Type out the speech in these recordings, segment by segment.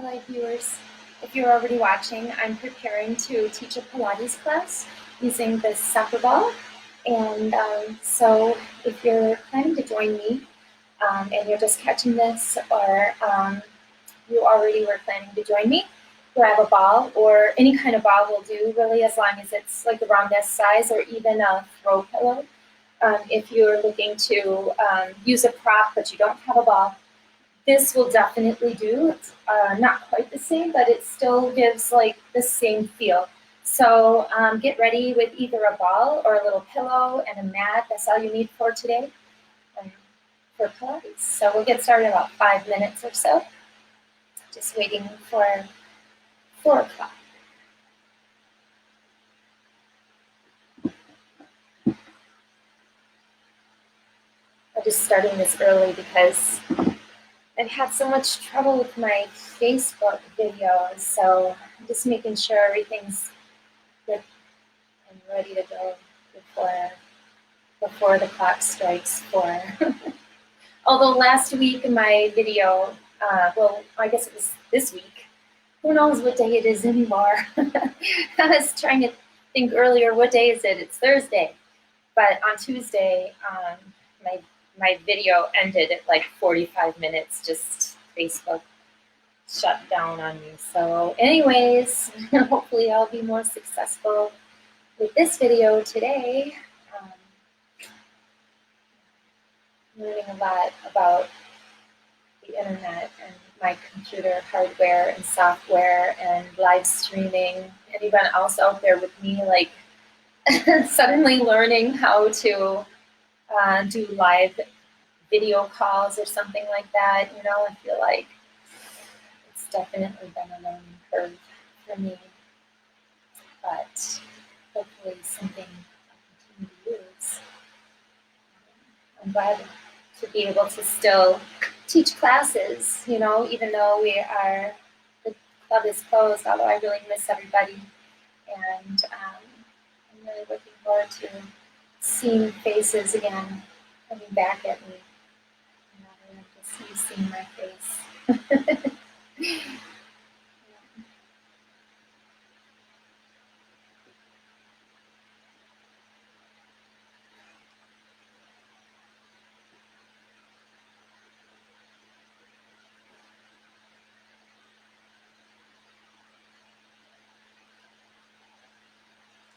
Hello viewers. If you're already watching, I'm preparing to teach a Pilates class using this soccer ball. And so if you're planning to join me and you're just catching this, or you already were planning to join me, grab a ball, or any kind of ball will do, really, as long as it's like around this size, or even a throw pillow. If you're looking to use a prop but you don't have a ball, this will definitely do. It's not quite the same, but it still gives like the same feel. So get ready with either a ball or a little pillow and a mat. That's all you need for today for Pilates. So we'll get started in about 5 minutes or so. Just waiting for 4 o'clock. I'm just starting this early because I've had so much trouble with my Facebook videos, so I'm just making sure everything's good and ready to go before the clock strikes 4. Although last week my video, well, I guess it was this week. Who knows what day it is anymore? I was trying to think earlier, what day is it? It's Thursday. But on Tuesday, my video ended at like 45 minutes, just Facebook shut down on me. So anyways, hopefully I'll be more successful with this video today. Learning a lot about the internet and my computer hardware and software and live streaming. Anyone else out there with me, like suddenly learning how to do live video calls or something like that, you know, I feel like it's definitely been a learning curve for me, but hopefully something I continue to use. I'm glad to be able to still teach classes, you know, even though the club is closed, although I really miss everybody, and I'm really looking forward to seeing faces again coming back at me. You seeing my face.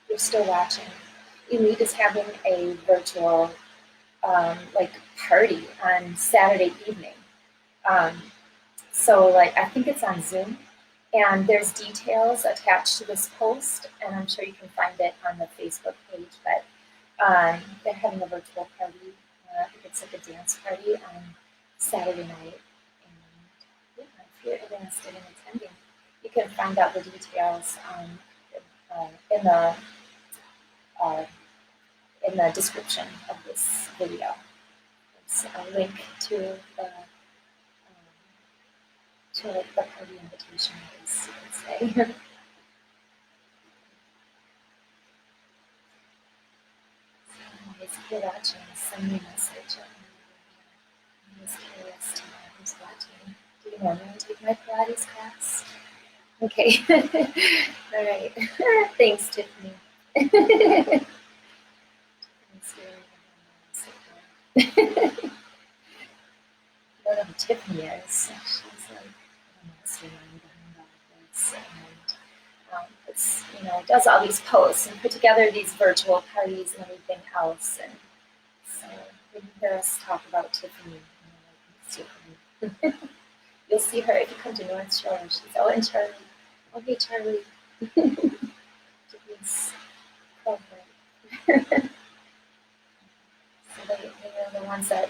You're still watching. Elite is having a virtual like party on Saturday evening. So like I think it's on Zoom, and there's details attached to this post, and I'm sure you can find it on the Facebook page. But they're having a virtual party. I think it's like a dance party on Saturday night. And yeah, if you're interested in attending, you can find out the details in the description of this video. There's a link to the party invitation, I guess you could say. If you're watching, send me a message. I'm just curious to know who's watching. Do you normally take my Pilates class? Okay. All right. Thanks, Tiffany. I don't know who Tiffany is. She's like a mastermind behind all of this, and it's, you know, does all these posts and put together these virtual parties and everything else. And so when you hear us talk about Tiffany, you know, like Tiffany. You'll see her if you come to North Shore. She's and Charlie. Oh, hey, Charlie. Tiffany's program. So they are the ones that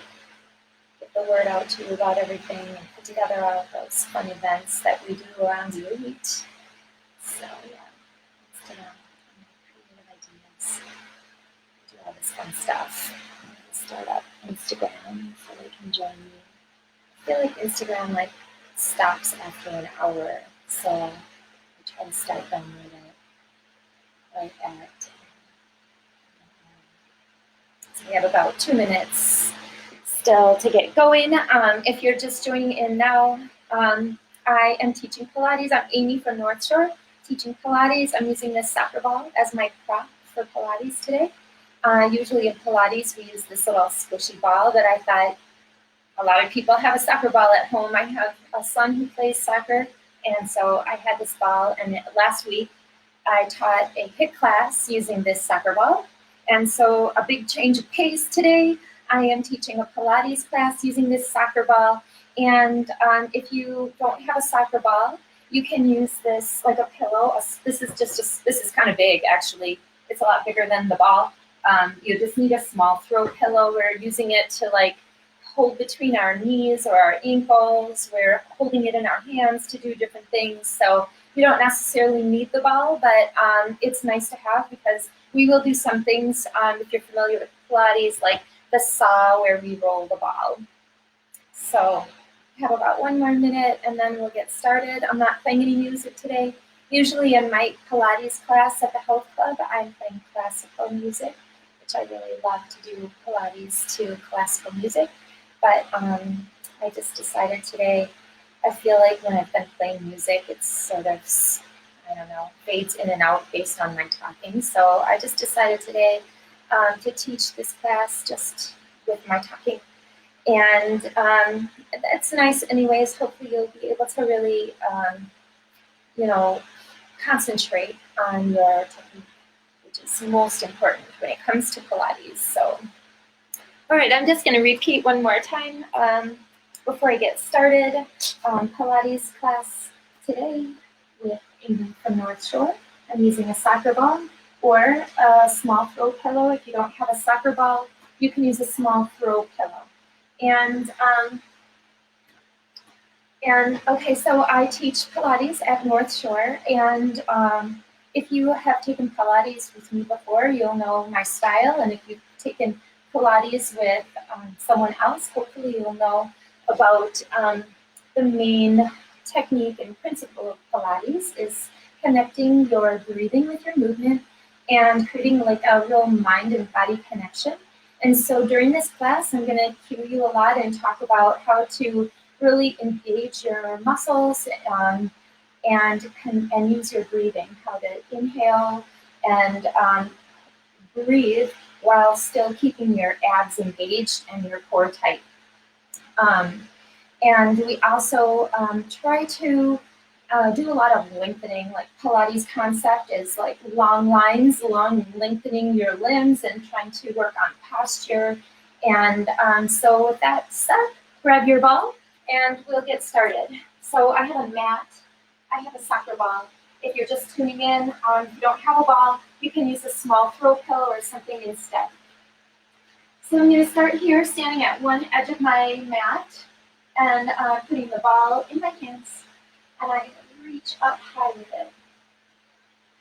get the word out to you about everything and put together all of those fun events that we do around the Elite. So yeah, it's creative ideas. Do all this fun stuff. Start up Instagram so they can join me. I feel like Instagram like stops after an hour, so I try to start them right at. So we have about 2 minutes still to get going. If you're just joining in now, I am teaching Pilates. I'm Amy from North Shore, teaching Pilates. I'm using this soccer ball as my prop for Pilates today. Usually in Pilates, we use this little squishy ball, but I thought a lot of people have a soccer ball at home. I have a son who plays soccer, and so I had this ball, and last week I taught a HIIT class using this soccer ball. And so a big change of pace today. I am teaching a Pilates class using this soccer ball. And if you don't have a soccer ball, you can use this like a pillow. This is kind of big, actually. It's a lot bigger than the ball. You just need a small throw pillow. We're using it to like hold between our knees or our ankles. We're holding it in our hands to do different things. So you don't necessarily need the ball, but it's nice to have because we will do some things, if you're familiar with Pilates, like the saw where we roll the ball. So we have about 1 more minute and then we'll get started. I'm not playing any music today. Usually in my Pilates class at the health club, I'm playing classical music, which I really love to do Pilates to classical music. But I just decided today, I feel like when I've been playing music, it's sort of, I don't know, fades in and out based on my talking. So I just decided today to teach this class just with my talking. And that's nice anyways. Hopefully you'll be able to really, concentrate on your technique, which is most important when it comes to Pilates. So, all right, I'm just going to repeat one more time before I get started. Pilates class today with Amy from North Shore. I'm using a soccer ball or a small throw pillow. If you don't have a soccer ball, you can use a small throw pillow. And okay, so I teach Pilates at North Shore, and if you have taken Pilates with me before, you'll know my style, and if you've taken Pilates with someone else, hopefully you'll know about the main technique and principle of Pilates is connecting your breathing with your movement and creating like a real mind and body connection. And so during this class, I'm going to cue you a lot and talk about how to really engage your muscles and use your breathing, how to inhale and breathe while still keeping your abs engaged and your core tight. And we also try to do a lot of lengthening, like Pilates concept is like long lines, long lengthening your limbs and trying to work on posture. And so with that said, grab your ball and we'll get started. So I have a mat, I have a soccer ball. If you're just tuning in, if you don't have a ball, you can use a small throw pillow or something instead. So I'm going to start here standing at one edge of my mat and putting the ball in my hands. And I reach up high with it,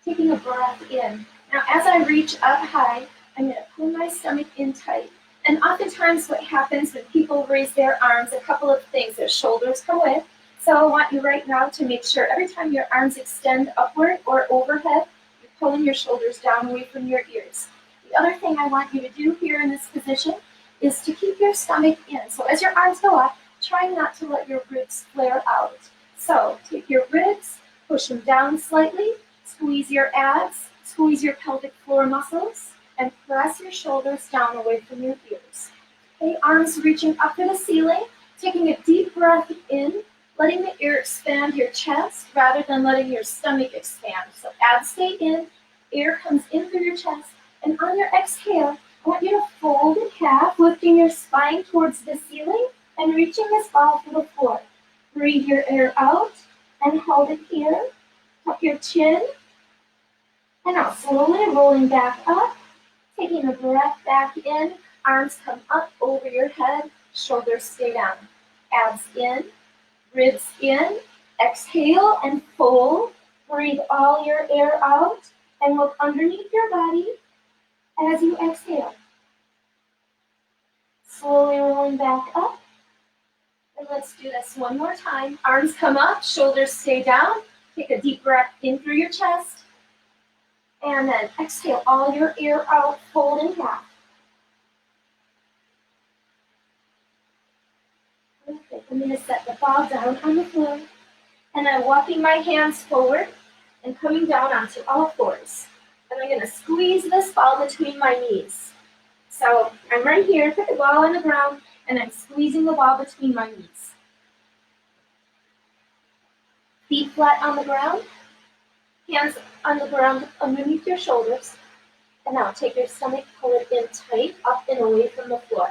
taking a breath in. Now, as I reach up high, I'm going to pull my stomach in tight. And oftentimes what happens when people raise their arms, a couple of things, their shoulders come with. So I want you right now to make sure every time your arms extend upward or overhead, you're pulling your shoulders down away from your ears. The other thing I want you to do here in this position is to keep your stomach in. So as your arms go up, try not to let your ribs flare out. So take your ribs, push them down slightly, squeeze your abs, squeeze your pelvic floor muscles, and press your shoulders down away from your ears. Okay, arms reaching up to the ceiling, taking a deep breath in, letting the air expand your chest rather than letting your stomach expand. So abs stay in, air comes in through your chest, and on your exhale, I want you to fold in half, lifting your spine towards the ceiling and reaching this ball to the floor. Breathe your air out and hold it here. Tuck your chin. And now slowly rolling back up, taking a breath back in. Arms come up over your head, shoulders stay down. Abs in, ribs in. Exhale and fold. Breathe all your air out and look underneath your body as you exhale. Slowly rolling back up. And let's do this one more time. Arms come up, shoulders stay down. Take a deep breath in through your chest. And then exhale all your air out, fold in half. Perfect. I'm going to set the ball down on the floor. And I'm walking my hands forward and coming down onto all fours. And I'm gonna squeeze this ball between my knees. So I'm right here, put the ball on the ground, and I'm squeezing the ball between my knees. Feet flat on the ground, hands on the ground underneath your shoulders. And now take your stomach, pull it in tight, up and away from the floor.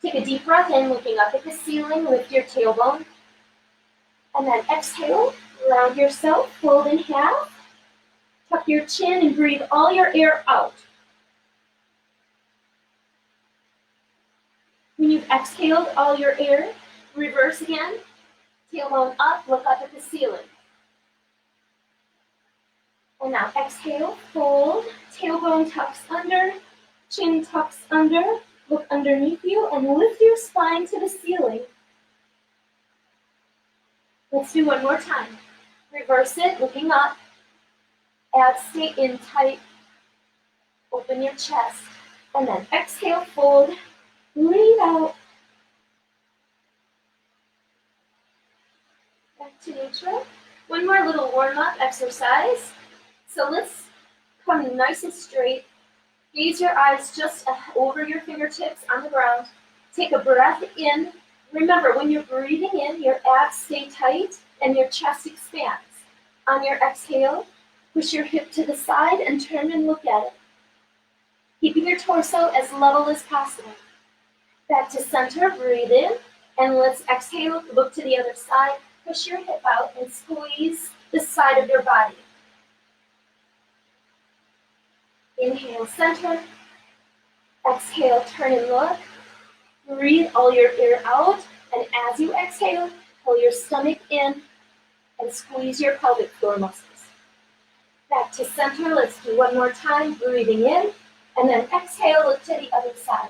Take a deep breath in, looking up at the ceiling, lift your tailbone. And then exhale, round yourself, fold in half. Tuck your chin and breathe all your air out. When you've exhaled all your air, reverse again. Tailbone up, look up at the ceiling. And now exhale, fold, tailbone tucks under, chin tucks under, look underneath you, and lift your spine to the ceiling. Let's do one more time. Reverse it, looking up. Abs stay in tight. Open your chest. And then exhale, fold, breathe out. Back to neutral. One more little warm-up exercise. So let's come nice and straight. Gaze your eyes just over your fingertips on the ground. Take a breath in. Remember, when you're breathing in, your abs stay tight and your chest expands. On your exhale, push your hip to the side and turn and look at it. Keeping your torso as level as possible. Back to center, breathe in, and let's exhale, look to the other side, push your hip out and squeeze the side of your body. Inhale, center. Exhale, turn and look. Breathe all your air out, and as you exhale, pull your stomach in and squeeze your pelvic floor muscles. Back to center, let's do one more time, breathing in, and then exhale, look to the other side.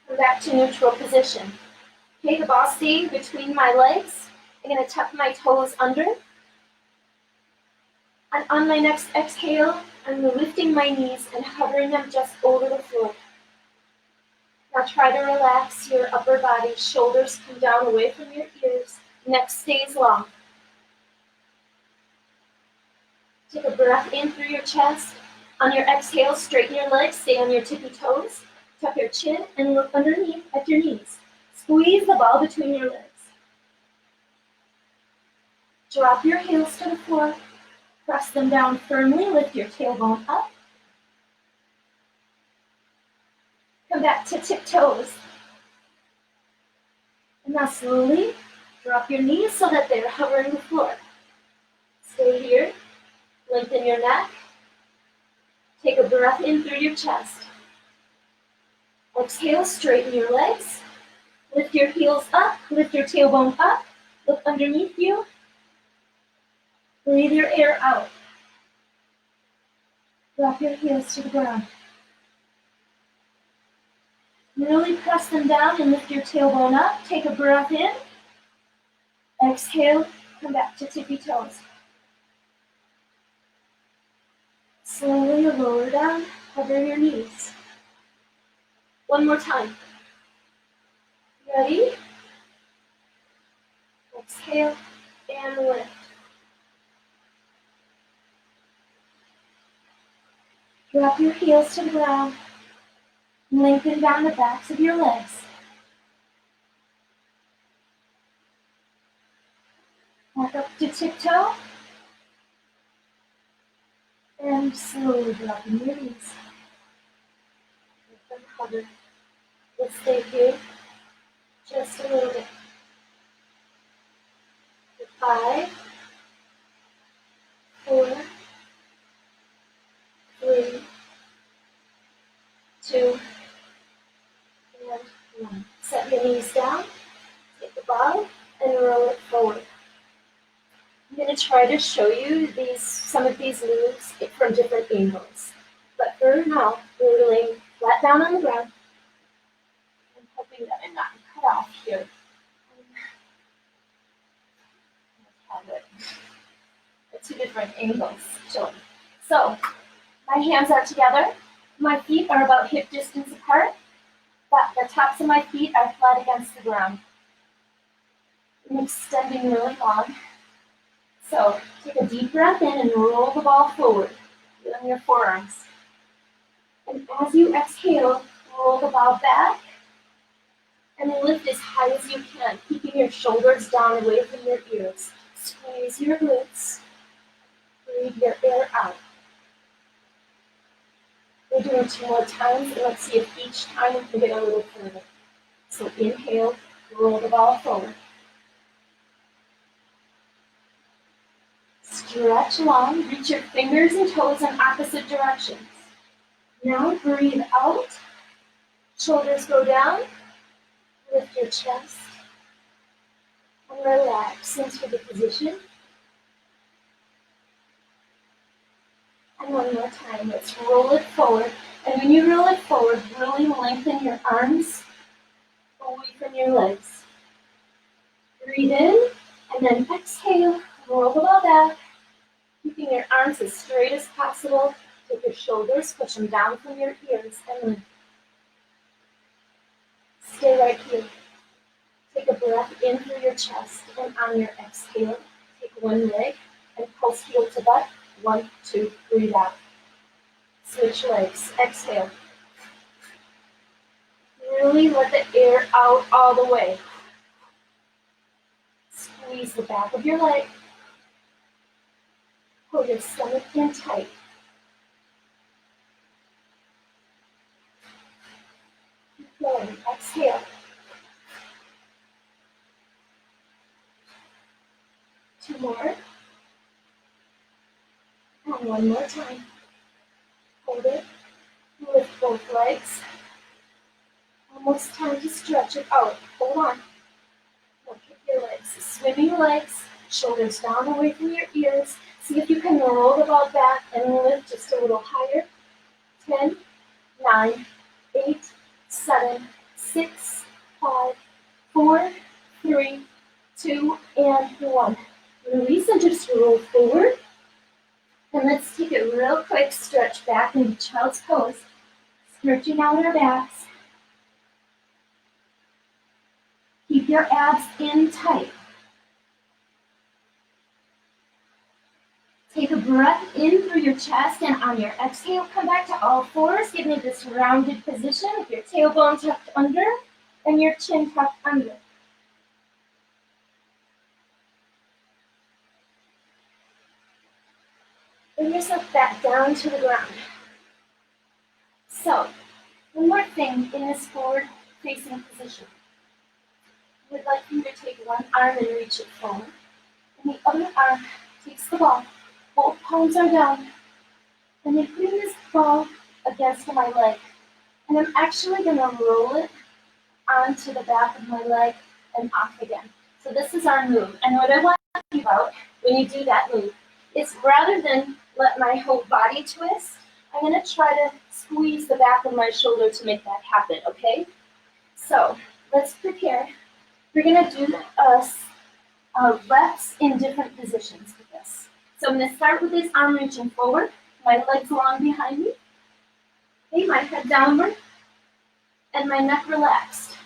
Come back to neutral position. Okay, the ball staying between my legs. I'm going to tuck my toes under. And on my next exhale, I'm lifting my knees and hovering them just over the floor. Now try to relax your upper body. Shoulders come down away from your ears. Neck stays long. Take a breath in through your chest. On your exhale, straighten your legs. Stay on your tippy toes. Tuck your chin and look underneath at your knees. Squeeze the ball between your legs. Drop your heels to the floor. Press them down firmly. Lift your tailbone up. Come back to tiptoes. And now slowly drop your knees so that they're hovering the floor. Stay here. Lengthen your neck. Take a breath in through your chest. Exhale, straighten your legs. Lift your heels up. Lift your tailbone up. Look underneath you. Breathe your air out. Drop your heels to the ground. Really press them down and lift your tailbone up. Take a breath in. Exhale, come back to tippy toes. Slowly lower down, hover your knees. One more time. Ready? Exhale and lift. Drop your heels to the ground. Lengthen down the backs of your legs. Back up to tiptoe. And slowly dropping your knees. Let them hover. Let's stay here just a little bit. 5, 4, 3, 2, and 1. Set your knees down. Take the ball and roll it forward. I'm going to try to show you some of these moves from different angles. But for now, we're laying flat down on the ground. I'm hoping that I'm not cut off here. Have it at 2 different angles showing. So, my hands are together. My feet are about hip distance apart. The tops of my feet are flat against the ground. I'm extending really long. So take a deep breath in and roll the ball forward on your forearms. And as you exhale, roll the ball back and lift as high as you can, keeping your shoulders down away from your ears. Squeeze your glutes. Breathe your air out. We're doing 2 more times, and let's see if each time we can get a little further. So inhale, roll the ball forward. Stretch long, reach your fingers and toes in opposite directions. Now breathe out, shoulders go down, lift your chest, and relax into the position. And one more time, let's roll it forward. And when you roll it forward, really lengthen your arms away from your legs. Breathe in, and then exhale, roll the ball back, keeping your arms as straight as possible. Take your shoulders, push them down from your ears, and lift. Stay right here. Take a breath in through your chest, and on your exhale, take one leg and pulse heel to butt. 1, 2, breathe out. Switch legs. Exhale. Really let the air out all the way. Squeeze the back of your leg. Pull your stomach in tight. Keep going. Exhale. 2 more. And 1 more time. Hold it. Lift both legs. Almost time to stretch it out. Hold on. Now kick your legs. Swimming legs. Shoulders down away from your ears. See if you can roll the ball back and lift just a little higher. 10, 9, 8, 7, 6, 5, 4, 3, 2, and 1. Release and just roll forward. And let's take a real quick stretch back into child's pose. Stretching out our backs. Keep your abs in tight. Take a breath in through your chest, and on your exhale, come back to all fours. Give me this rounded position with your tailbone tucked under and your chin tucked under. Bring yourself back down to the ground. So, one more thing in this forward facing position. I would like you to take one arm and reach it forward, and the other arm takes the ball. Both palms are down, and then putting this ball against my leg. And I'm actually going to roll it onto the back of my leg and off again. So this is our move. And what I want to think about when you do that move is rather than let my whole body twist, I'm going to try to squeeze the back of my shoulder to make that happen, okay? So let's prepare. We're going to do reps in different positions with this. So I'm going to start with this arm reaching forward, my legs long behind me. Okay, my head downward, and my neck relaxed.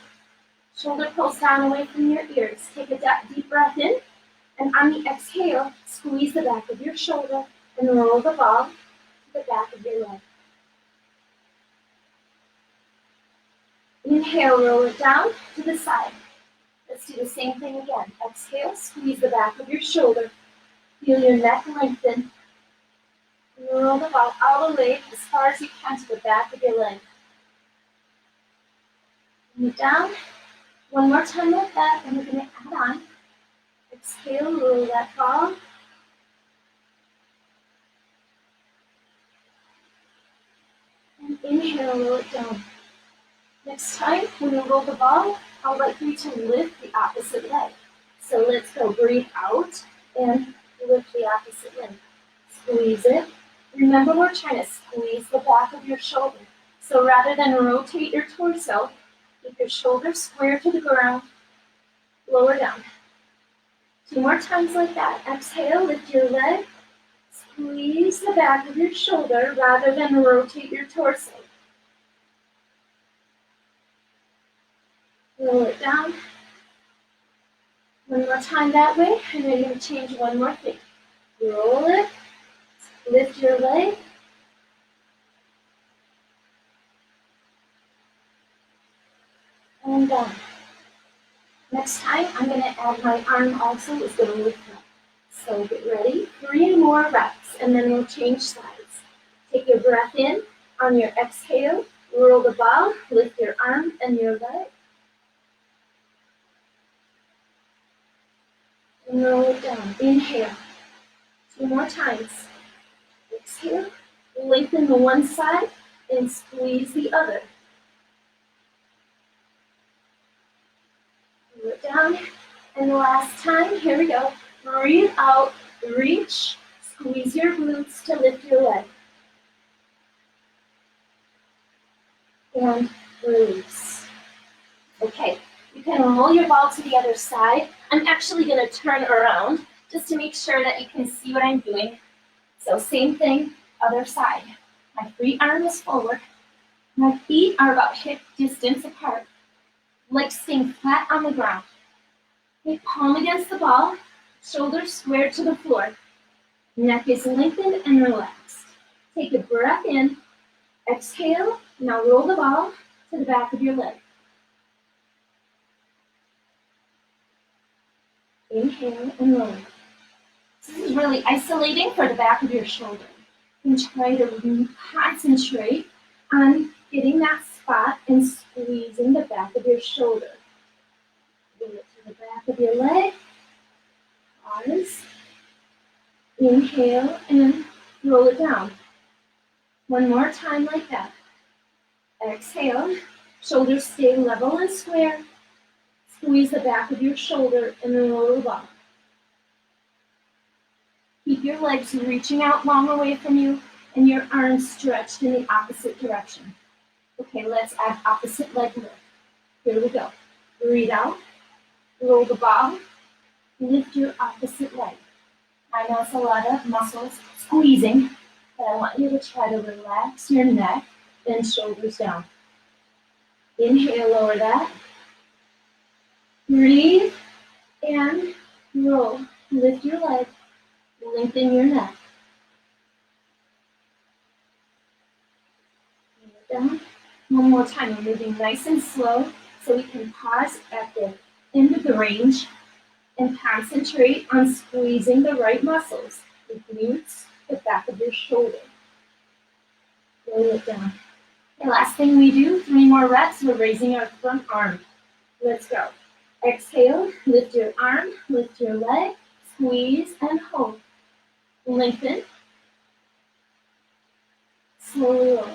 Shoulder pulls down away from your ears. Take a deep breath in, and on the exhale, squeeze the back of your shoulder and roll the ball to the back of your leg. Inhale, roll it down to the side. Let's do the same thing again. Exhale, squeeze the back of your shoulder. Feel your neck lengthen. Roll the ball all the way as far as you can to the back of your leg. Bring it down. One more time like that, and we're going to add on. Exhale, roll that ball. And inhale, roll it down. Next time, when you roll the ball, I'd like you to lift the opposite leg. So let's go. Breathe out and lift the opposite leg. Squeeze it. Remember, we're trying to squeeze the back of your shoulder. So rather than rotate your torso, keep your shoulders square to the ground. Lower down. 2 more times like that. Exhale, lift your leg. Squeeze the back of your shoulder rather than rotate your torso. roll it down. One more time that way, and then you're going to change one more thing. Roll it, lift your leg, and down. Next time, I'm going to add my arm also is going to lift up. So get ready, 3 more reps, and then we'll change sides. Take your breath in. On your exhale, roll the ball, lift your arm and your leg. And roll it down. Inhale. 2 more times. Exhale. Lengthen the one side and squeeze the other. Roll it down. And the last time, here we go. Breathe out, reach, squeeze your glutes to lift your leg. And release. Okay, you can roll your ball to the other side. I'm actually going to turn around just to make sure that you can see what I'm doing. So same thing, other side. My free arm is forward. My feet are about hip distance apart. Legs staying flat on the ground. Okay, palm against the ball, shoulders squared to the floor. Neck is lengthened and relaxed. Take a breath in. Exhale. Now roll the ball to the back of your leg. Inhale and roll. This is really isolating for the back of your shoulder. And try to concentrate on getting that spot and squeezing the back of your shoulder. Bring it to the back of your leg. Pause. Inhale and roll it down. One more time like that. Exhale. Shoulders stay level and square. Squeeze the back of your shoulder and then roll the ball. Keep your legs reaching out long away from you and your arms stretched in the opposite direction. Okay, let's add opposite leg lift. Here we go. Breathe out. Roll the ball. Lift your opposite leg. I know it's a lot of muscles squeezing, but I want you to try to relax your neck and shoulders down. Inhale, lower that. Breathe and roll. Lift your leg. Lengthen your neck. Down. One more time. We're moving nice and slow so we can pause at the end of the range and concentrate on squeezing the right muscles, the glutes, the back of your shoulder. Roll it down. The last thing we do, 3 more reps, we're raising our front arm. Let's go. Exhale, lift your arm, lift your leg, squeeze and hold. Lengthen. Slowly roll.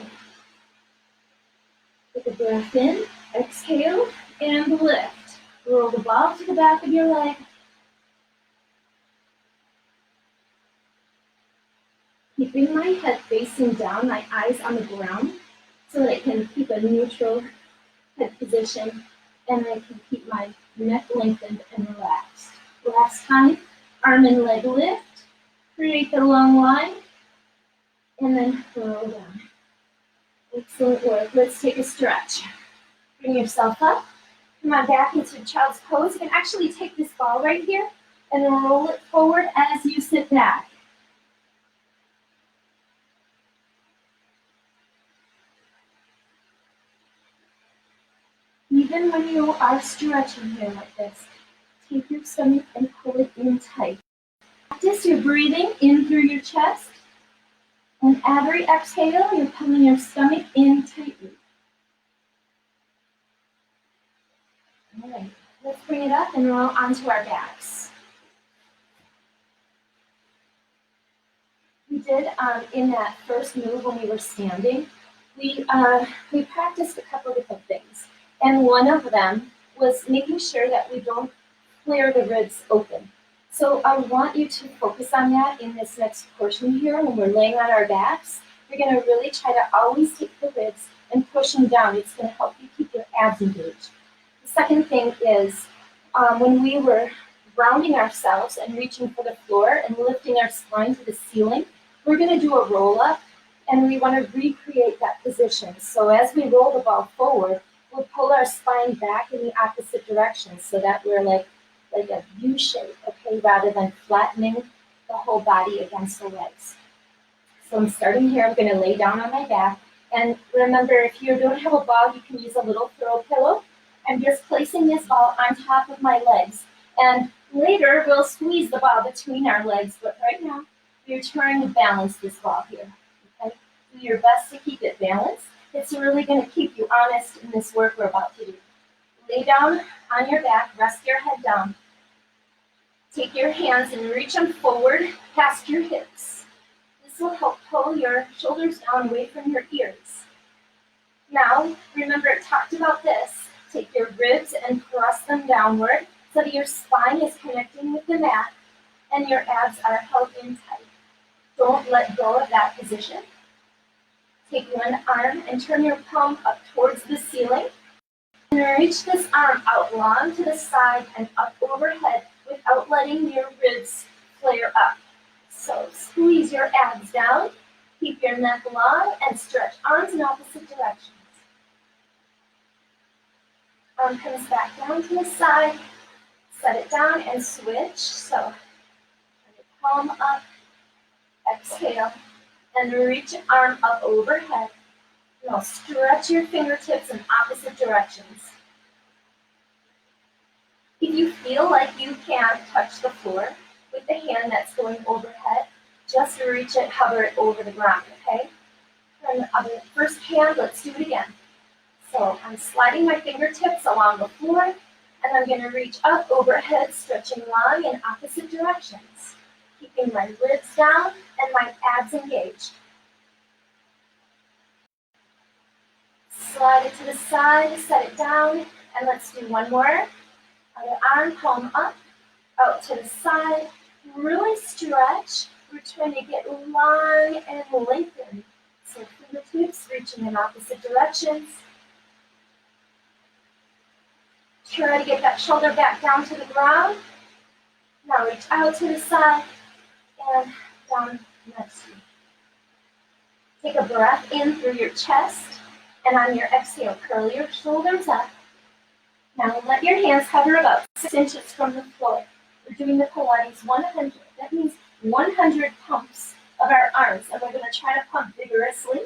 Take a breath in, exhale, and lift. Roll the ball to the back of your leg. Keeping my head facing down, my eyes on the ground, so that I can keep a neutral head position and I can keep my neck lengthened and relaxed. Last time, arm and leg lift. Create the long line, and then roll down. Excellent work. Let's take a stretch. Bring yourself up. Come on back into child's pose. You can actually take this ball right here and then roll it forward as you sit back. Even when you are stretching here like this, take your stomach and pull it in tight. Practice your breathing in through your chest. And every exhale, you're pulling your stomach in tightly. All right, let's bring it up and roll onto our backs. We did, in that first move when we were standing, we practiced a couple different things. And one of them was making sure that we don't flare the ribs open. So I want you to focus on that in this next portion here when we're laying on our backs. You're going to really try to always take the ribs and push them down. It's going to help you keep your abs engaged. The second thing is when we were grounding ourselves and reaching for the floor and lifting our spine to the ceiling, we're going to do a roll up and we want to recreate that position. So as we roll the ball forward, we'll pull our spine back in the opposite direction so that we're like a U shape, okay, rather than flattening the whole body against the legs. So I'm starting here, I'm gonna lay down on my back. And remember, if you don't have a ball, you can use a little throw pillow. I'm just placing this ball on top of my legs. And later, we'll squeeze the ball between our legs, but right now, you're trying to balance this ball here, okay? Do your best to keep it balanced. It's really gonna keep you honest in this work we're about to do. Lay down on your back, rest your head down. Take your hands and reach them forward past your hips. This will help pull your shoulders down away from your ears. Now, remember I talked about this. Take your ribs and press them downward so that your spine is connecting with the mat and your abs are held in tight. Don't let go of that position. Take one arm and turn your palm up towards the ceiling. And reach this arm out long to the side and up overhead without letting your ribs flare up. So squeeze your abs down, keep your neck long, and stretch arms in opposite directions. Arm comes back down to the side, set it down and switch. So turn your palm up, exhale, and reach your arm up overhead. Now stretch your fingertips in opposite directions. If you feel like you can't touch the floor with the hand that's going overhead, just reach it, hover it over the ground, okay? Turn the other first hand, let's do it again. So I'm sliding my fingertips along the floor, and I'm gonna reach up overhead, stretching long in opposite directions, keeping my ribs down and my abs engaged. Slide it to the side, set it down, and let's do one more. Other arm, palm up, out to the side. Really stretch. We're trying to get long and lengthened. So fingertips reaching in opposite directions. Try to get that shoulder back down to the ground. Now reach out to the side and down next to you. Take a breath in through your chest, and on your exhale, curl your shoulders up. Now let your hands hover about 6 inches from the floor. We're doing the Pilates 100. That means 100 pumps of our arms, and we're going to try to pump vigorously,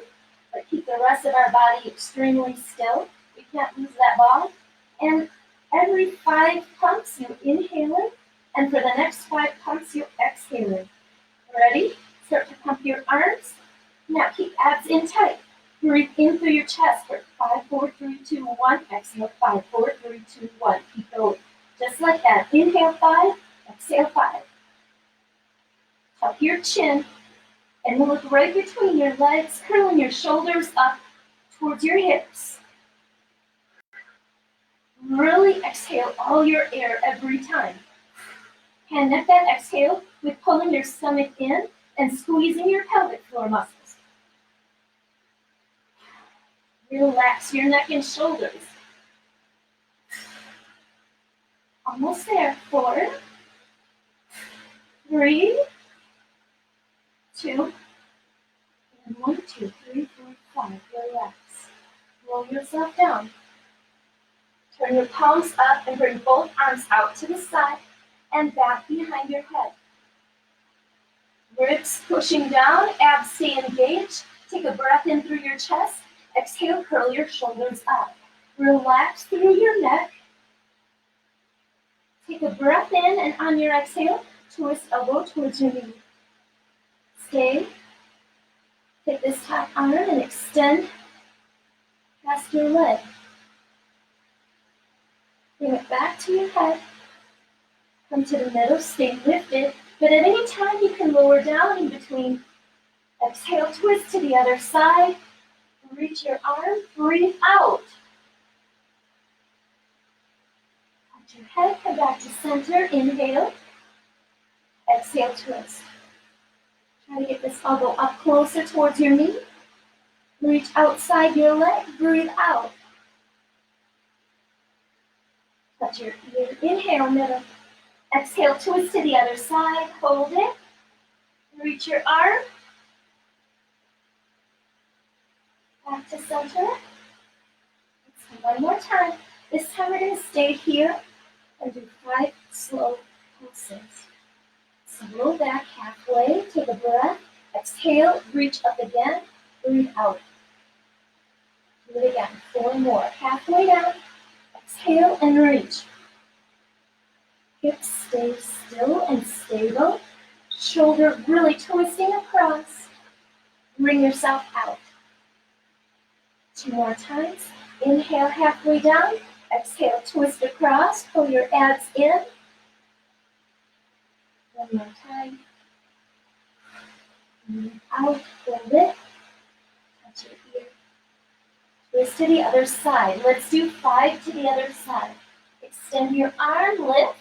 but keep the rest of our body extremely still. We can't lose that ball. And every 5 pumps, you inhale it, and for the next 5 pumps, you exhale it. Ready? Start to pump your arms. Now keep abs in tight. Breathe in through your chest for 5, 4, 3, 2, 1. Exhale, 5, 4, 3, 2, 1. Keep going. Just like that. Inhale 5, exhale 5. Tuck your chin and look right between your legs, curling your shoulders up towards your hips. Really exhale all your air every time. Connect that exhale with pulling your stomach in and squeezing your pelvic floor muscles. Relax your neck and shoulders. Almost there. 4, 3, 2, and 1, 2, 3, 4, 5. Relax. Roll yourself down. Turn your palms up and bring both arms out to the side and back behind your head. Ribs pushing down, abs stay engaged. Take a breath in through your chest. Exhale, curl your shoulders up. Relax through your neck. Take a breath in, and on your exhale, twist elbow towards your knee. Stay. Take this top arm and extend past your leg. Bring it back to your head. Come to the middle, stay lifted, but at any time you can lower down in between. Exhale, twist to the other side. Reach your arm, breathe out. Touch your head, come back to center, inhale. Exhale, twist. Try to get this elbow up closer towards your knee. Reach outside your leg, breathe out. Touch your ear, inhale, middle. Exhale, twist to the other side, hold it. Reach your arm. Back to center. One more time. This time we're going to stay here and do 5 slow pulses. So roll back halfway, take a breath, exhale, reach up again, breathe out. Do it again, 4 more. Halfway down, exhale and reach. Hips stay still and stable. Shoulder really twisting across. Bring yourself out. 2 more times. Inhale halfway down. Exhale, twist across. Pull your abs in. One more time. Breathe out, hold it. Touch your ear. Twist to the other side. Let's do 5 to the other side. Extend your arm, lift.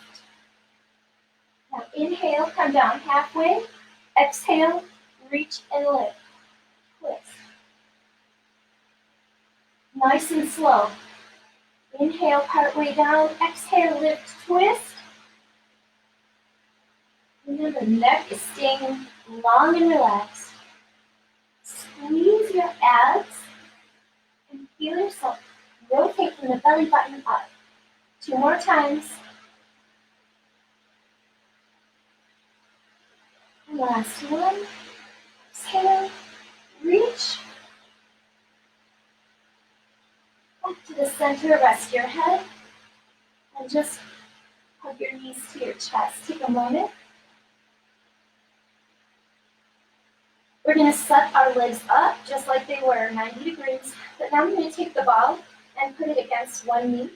Now inhale, come down halfway. Exhale, reach and lift. Twist. Nice and slow. Inhale, partway down. Exhale, lift, twist. Remember, neck is staying long and relaxed. Squeeze your abs and feel yourself rotate from the belly button up. 2 more times. And last one. Exhale, reach. Back to the center, rest your head. And just hug your knees to your chest. Take a moment. We're going to set our legs up just like they were, 90 degrees. But now I'm going to take the ball and put it against one knee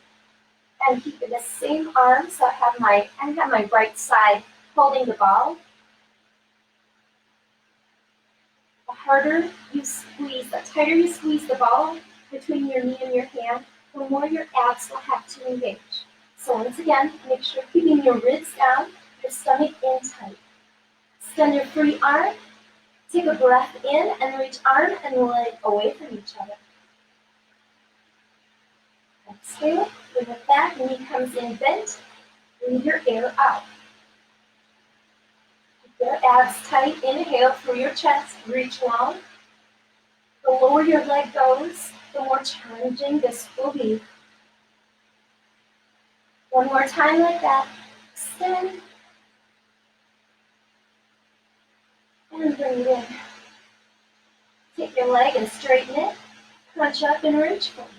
and keep it the same arm. So I have my right side holding the ball. The harder you squeeze, the tighter you squeeze the ball between your knee and your hand, the more your abs will have to engage. So once again, make sure you're keeping your ribs down, your stomach in tight. Extend your free arm. Take a breath in and reach arm and leg away from each other. Exhale, bring it back, knee comes in bent. Breathe your air out. Keep your abs tight. Inhale through your chest, reach long. The lower your leg goes, the more challenging this will be. One more time like that. Extend. And bring it in. Take your leg and straighten it. Crunch up and reach forward.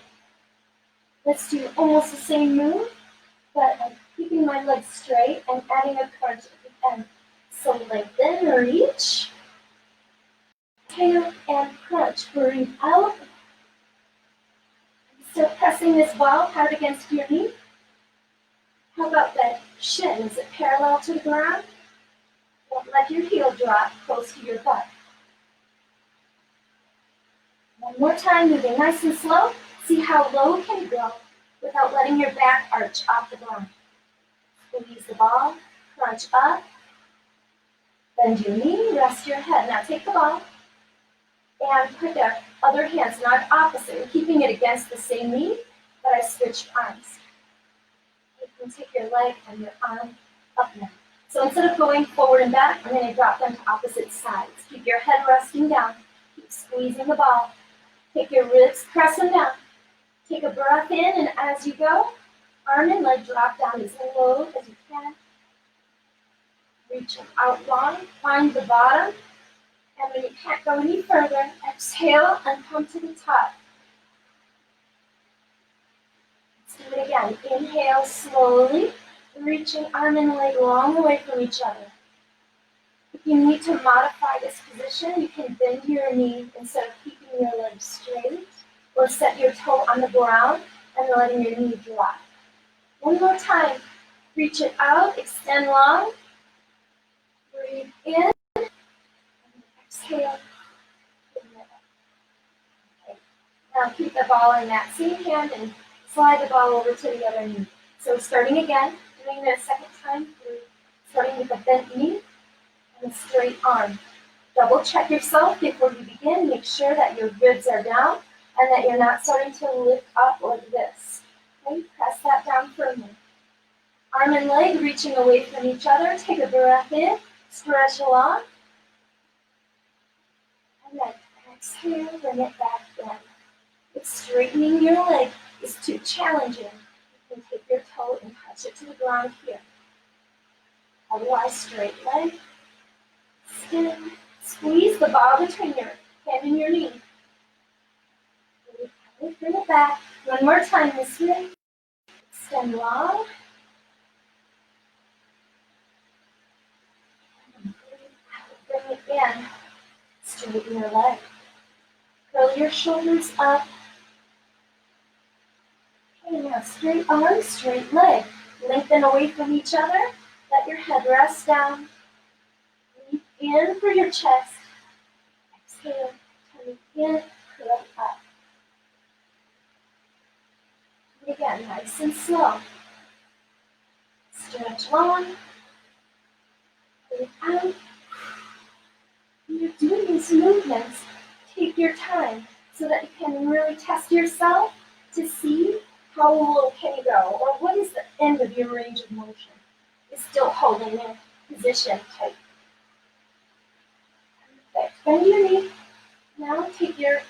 Let's do almost the same move, but I'm keeping my legs straight and adding a crunch at the end. So lengthen, reach. Exhale and crunch. Breathe out. Still pressing this ball hard against your knee. How about that shin? Is it parallel to the ground? Don't let your heel drop close to your butt. One more time, moving nice and slow. See how low can you go without letting your back arch off the ground. Squeeze the ball, crunch up, bend your knee, rest your head. Now take the ball and put the other hand's not opposite. We're keeping it against the same knee, but I switched arms. You can take your leg and your arm up now. So instead of going forward and back, I'm going to drop them to opposite sides. Keep your head resting down. Keep squeezing the ball. Take your ribs, press them down. Take a breath in, and as you go, arm and leg drop down as low as you can. Reach out long, find the bottom, and when you can't go any further, exhale and come to the top. Let's do it again. Inhale slowly, reaching arm and leg long away from each other. If you need to modify this position, you can bend your knee instead of keeping your legs straight, or set your toe on the ground and letting your knee drop. One more time. Reach it out, extend long. Breathe in. And exhale. Okay. Now keep the ball in that same hand and slide the ball over to the other knee. So starting again, doing it a second time, starting with a bent knee and a straight arm. Double check yourself before you begin. Make sure that your ribs are down and that you're not starting to lift up like this. Okay, press that down firmly. Arm and leg reaching away from each other. Take a breath in, stretch along. And then exhale, bring it back down. It's straightening your leg is too challenging, you can take your toe and touch it to the ground here. Otherwise, straight leg, extend, squeeze the ball between your hand and your knee. Bring it back. One more time this way. Extend long. Bring it in. Straighten your leg. Curl your shoulders up. Okay, now straight arm, straight leg. Lengthen away from each other. Let your head rest down. Breathe in for your chest. Exhale, tummy in, curl up. Do it again, nice and slow. Stretch long. Breathe out. When you're doing these movements, take your time so that you can really test yourself to see how low can you go, or what is the end of your range of motion. Is still holding in position tight. Perfect. Bend your knee. Now take your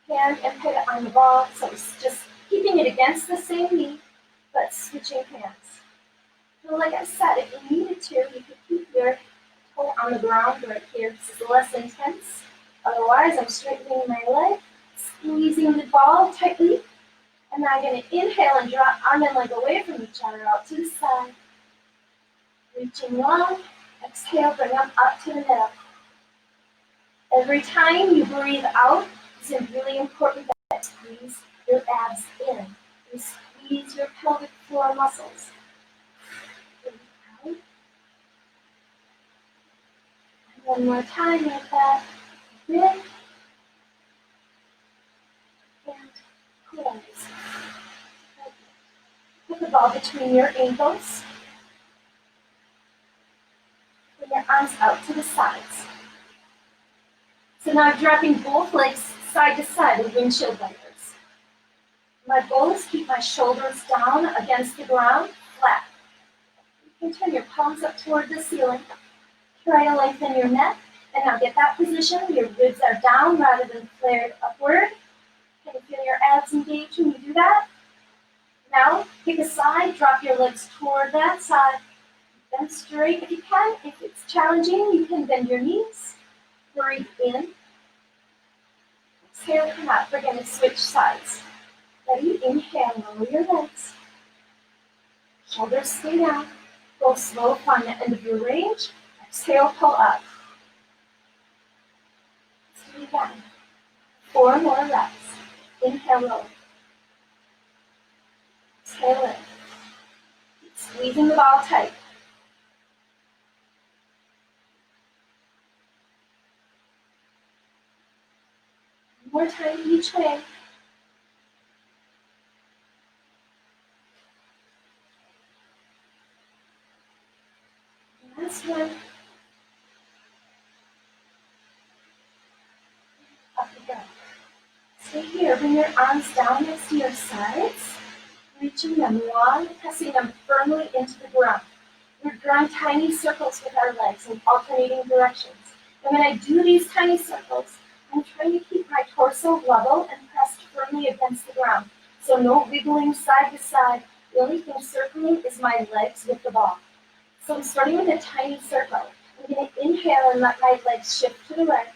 hand and put it on the ball, so it's just keeping it against the same knee, but switching hands. So like I said, if you needed to, you could keep your toe on the ground right here. This is less intense. Otherwise, I'm straightening my leg, squeezing the ball tightly, and now I'm going to inhale and drop arm and leg away from each other out to the side. Reaching long, exhale, bring them up to the middle. Every time you breathe out, it's really important that you squeeze your abs in. You squeeze your pelvic floor muscles. Breathe out. And one more time like that. In and close. Put the ball between your ankles. Bring your arms out to the sides. So now I'm dropping both legs side to side with windshield wipers. My goal is to keep my shoulders down against the ground, flat. You can turn your palms up toward the ceiling. Try to lengthen your neck, and now get that position. Your ribs are down rather than flared upward. Can you feel your abs engage when you do that? Now, pick a side, drop your legs toward that side. Bend straight if you can. If it's challenging, you can bend your knees. Breathe in. Exhale, come out. We're going to switch sides. Ready? Inhale, lower your legs. Shoulders stay down. Go slow, find the end of your range. Exhale, pull up. Let's do it again. 4 more reps. Inhale, lower. Exhale in. Keep squeezing the ball tight. One more time each way. Last one. Up you go. Stay here. Bring your arms down next to your sides. Reaching them long, pressing them firmly into the ground. We're drawing tiny circles with our legs in alternating directions. And when I do these tiny circles, I'm trying to keep my torso level and pressed firmly against the ground. So no wiggling side to side. The only thing circling is my legs with the ball. So I'm starting with a tiny circle. I'm going to inhale and let my legs shift to the right.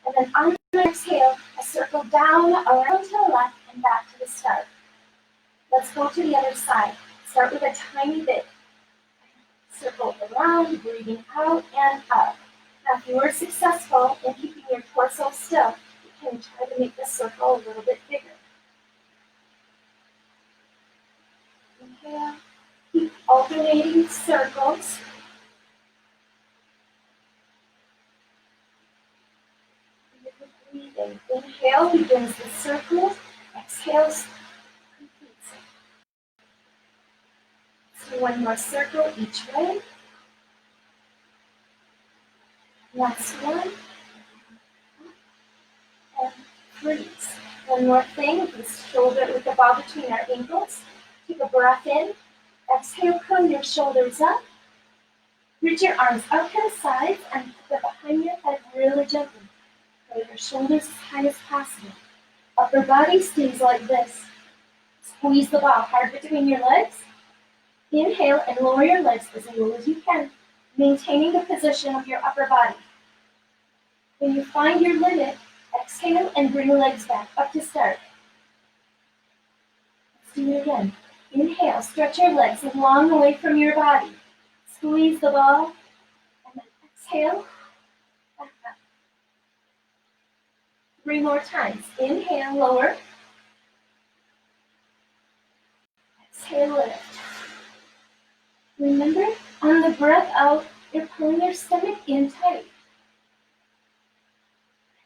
And then on the exhale, I circle down, around to the left, and back to the start. Let's go to the other side. Start with a tiny bit. Circle around, breathing out and up. Now, if you were successful in keeping your torso still, you can try to make the circle a little bit bigger. Inhale. Keep alternating circles. Breathing. Inhale begins the circle. Exhale completes it. So one more circle each way. Last one. And freeze. One more thing with the shoulder, with the ball between our ankles. Take a breath in. Exhale, curl your shoulders up. Reach your arms out to the sides and put them behind your head really gently. Curl your shoulders as high as possible. Upper body stays like this. Squeeze the ball hard between your legs. Inhale and lower your legs as low as you can, maintaining the position of your upper body. When you find your limit, exhale and bring the legs back up to start. Let's do it again. Inhale, stretch your legs long away from your body. Squeeze the ball, and then exhale. Back up. 3 more times. Inhale, lower. Exhale, lift. Remember, on the breath out, you're pulling your stomach in tight.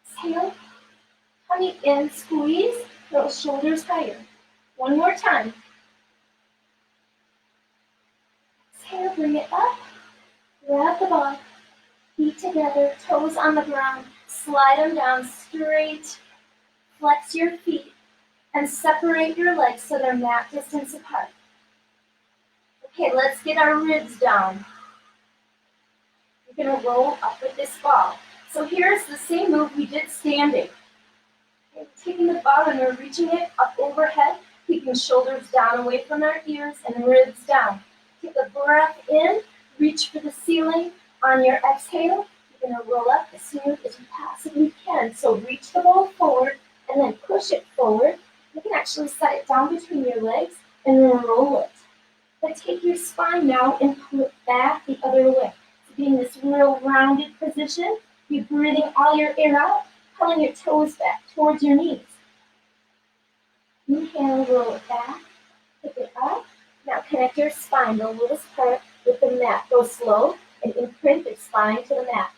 Exhale, tummy in, squeeze, curl shoulders higher. 1 more time. Exhale, bring it up. Grab the ball. Feet together, toes on the ground. Slide them down straight. Flex your feet and separate your legs so they're mat distance apart. Okay, let's get our ribs down. You're going to roll up with this ball. So here's the same move we did standing. Okay, taking the ball and we're reaching it up overhead, keeping shoulders down away from our ears and ribs down. Take a breath in, reach for the ceiling. On your exhale, you're going to roll up as smooth as you possibly can. So reach the ball forward and then push it forward. You can actually set it down between your legs and then roll it. But take your spine now and pull it back the other way. So be in this real rounded position. You're breathing all your air out, pulling your toes back towards your knees. Inhale, roll it back, pick it up. Now connect your spine, the lowest part, with the mat. Go slow and imprint your spine to the mat.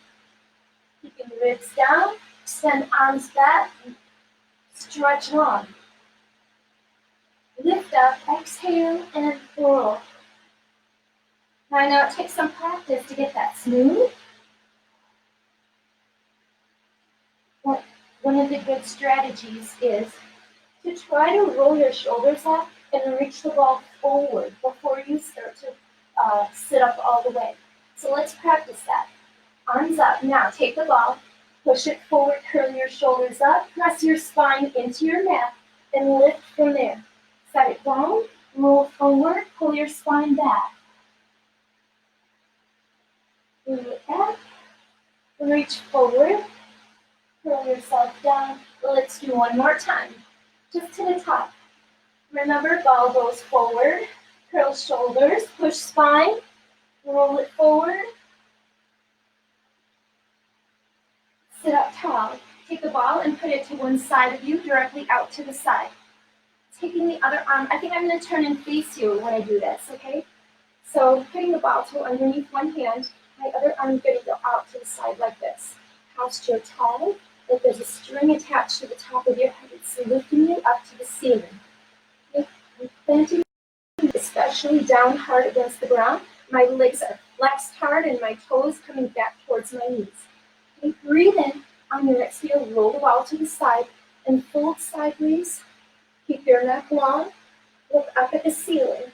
Keeping the ribs down, extend arms back, stretch long. Lift up, exhale, and roll. Now it takes some practice to get that smooth. One of the good strategies is to try to roll your shoulders up and reach the ball forward before you start to sit up all the way. So let's practice that. Arms up. Now take the ball, push it forward, curl your shoulders up, press your spine into your mat, and lift from there. Set it down, roll forward, pull your spine back. Bring it back, reach forward, curl yourself down. Let's do one more time, just to the top. Remember, ball goes forward, curl shoulders, push spine, roll it forward. Sit up tall. Take the ball and put it to one side of you, directly out to the side. Taking the other arm, I think I'm going to turn and face you when I do this, okay? So putting the ball to underneath one hand, my other arm is going to go out to the side like this. Posture tall, like there's a string attached to the top of your head. It's lifting you up to the ceiling. Okay? I'm planting, especially down hard against the ground. My legs are flexed hard and my toes coming back towards my knees. Okay, breathe in. On your exhale, roll the ball to the side and fold sideways. Keep your neck long. Look up at the ceiling.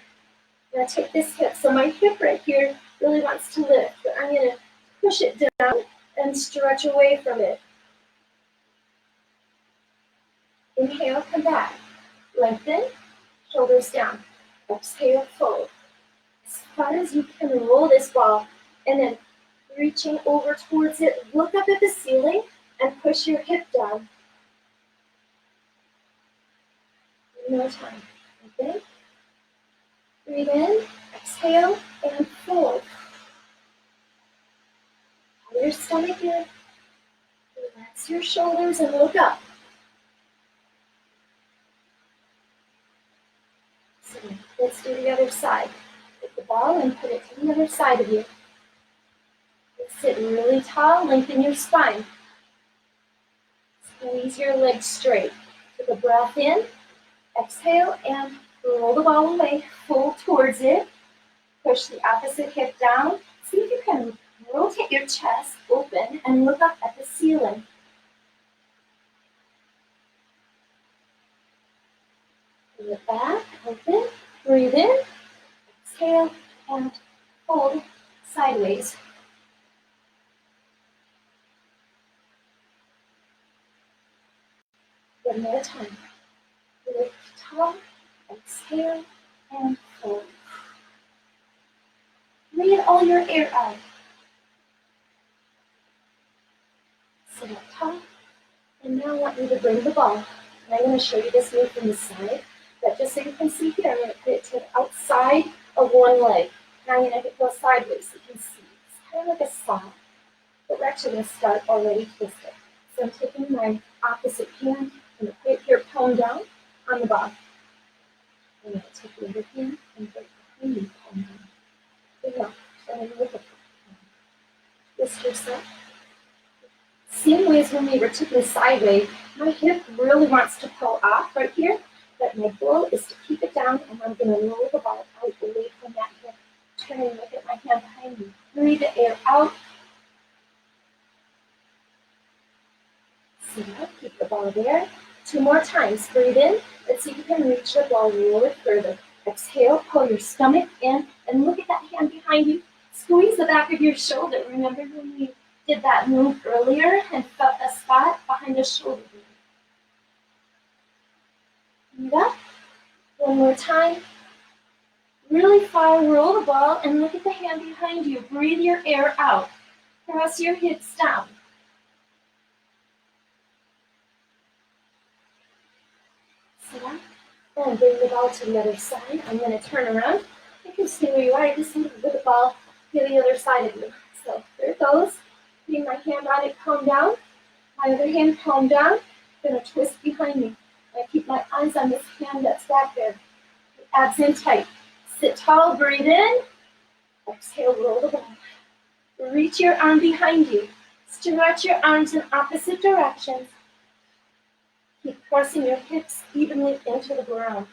Now take this hip. So my hip right here really wants to lift, but I'm going to push it down and stretch away from it. Inhale, come back. Lengthen, shoulders down. Exhale, fold. As far as you can roll this ball, and then reaching over towards it, look up at the ceiling and push your hip down. One more time. Okay? Breathe in, exhale, and fold. Pull your stomach in. Relax your shoulders and look up. So let's do the other side. Take the ball and put it to the other side of you. Sit really tall, lengthen your spine. Squeeze your legs straight. Take a breath in, exhale, and roll the ball away, fold towards it. Push the opposite hip down. See if you can rotate your chest open and look up at the ceiling. Pull it back, open, breathe in, exhale, and fold sideways. One more time. Lift tall, Exhale and fold. Breathe all your air out. Sit up top. And now I want you to bring the ball. And I'm going to show you this move from the side. But just so you can see here, I'm going to put it to the outside of one leg. Now I'm going to go sideways so you can see. It's kind of like a slide. But we're actually going to start already twisted. So I'm taking my opposite hand and put it here, palm down on the ball. I'm going to take the other hand and put it behind me, palm down. Good enough. So I'm going to look at twist yourself. Same way as when we were tipping sideways, my hip really wants to pull off right here, but my goal is to keep it down, and I'm going to roll the ball out away from that hip. Turn and look at my hand behind me. Breathe the air out. Sit up, keep the ball there. 2 more times. Breathe in. Let's see if you can reach your ball, roll it further. Exhale, pull your stomach in, and look at that hand behind you. Squeeze the back of your shoulder. Remember when we did that move earlier and felt the spot behind the shoulder? Breathe up. 1 more time. Really far, roll the ball, and look at the hand behind you. Breathe your air out. Cross your hips down. Sit up. And bring the ball to the other side. I'm going to turn around. You can stay where you are. Just move the ball to the other side of you. So there it goes. Putting my hand on it, palm down. My other hand, palm down. I'm going to twist behind me. I keep my eyes on this hand that's back there. Abs in tight. Sit tall, breathe in. Exhale, roll the ball. Reach your arm behind you. Stretch your arms in opposite directions. Keep forcing your hips evenly into the ground.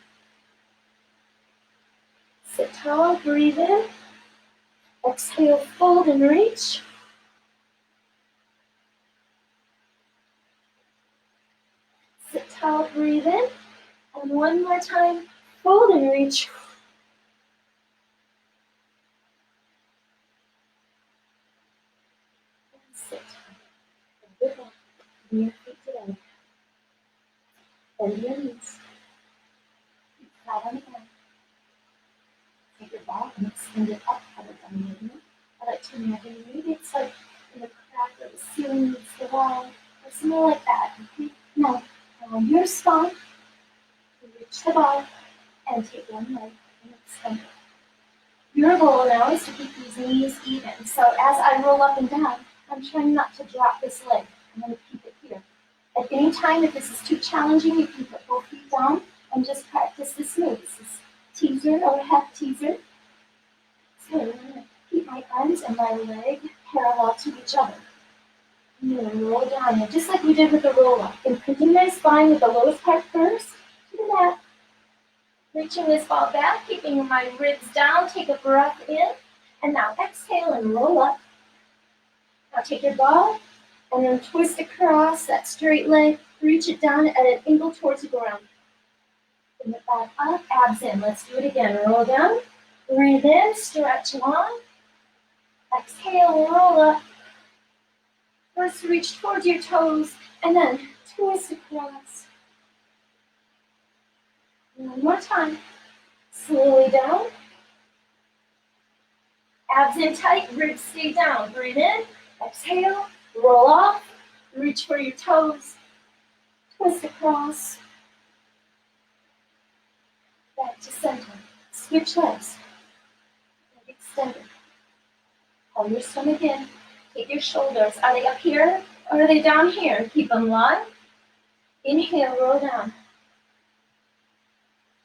Sit tall, breathe in. Exhale, fold and reach. Sit tall, breathe in. And 1 more time, fold and reach. And sit. Good luck. Bring your feet together. Bend your knees. Keep flat on the ground. Take your ball and extend it up out of the movement. I like to imagine maybe it's like in the crack or the ceiling meets the wall or something like that. Okay? Now, on your spine, reach the ball and take one leg and extend it. Your goal now is to keep these knees even. So as I roll up and down, I'm trying not to drop this leg. I'm going to keep it here. At any time, if this is too challenging, you can put both feet down and just practice this move. This is teaser or half teaser. So I'm going to keep my arms and my leg parallel to each other. I'm going to roll down here, just like we did with the roll up. Imprinting my spine with the lowest part first to the mat. Reaching this ball back, keeping my ribs down. Take a breath in. And now exhale and roll up. Now take your ball and then twist across that straight leg. Reach it down at an angle towards the ground. Bring it back up, abs in. Let's do it again. Roll down. Breathe in, stretch long. Exhale, roll up. First reach towards your toes and then twist across. 1 more time. Slowly down. Abs in tight, ribs stay down. Breathe in, exhale, roll off, reach for your toes, twist across, back to center. Switch legs, leg extended. Pull your stomach in, take your shoulders. Are they up here or are they down here? Keep them long. Inhale, roll down.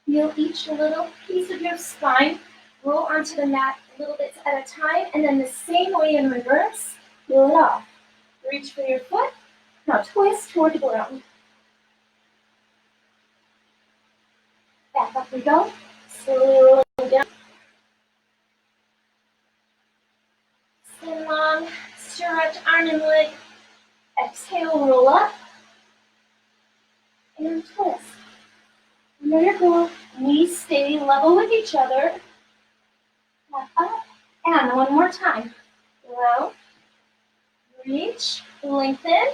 Feel each little piece of your spine roll onto the mat little bits at a time, and then the same way in reverse, peel it off. Reach for your foot. Now twist toward the ground. Back up we go. Slowly rolling down. Stand long. Stretch arm and leg. Exhale, roll up. And twist. Remember your goal. Knees stay level with each other. Back up. And 1 more time. Round. Reach. Lengthen.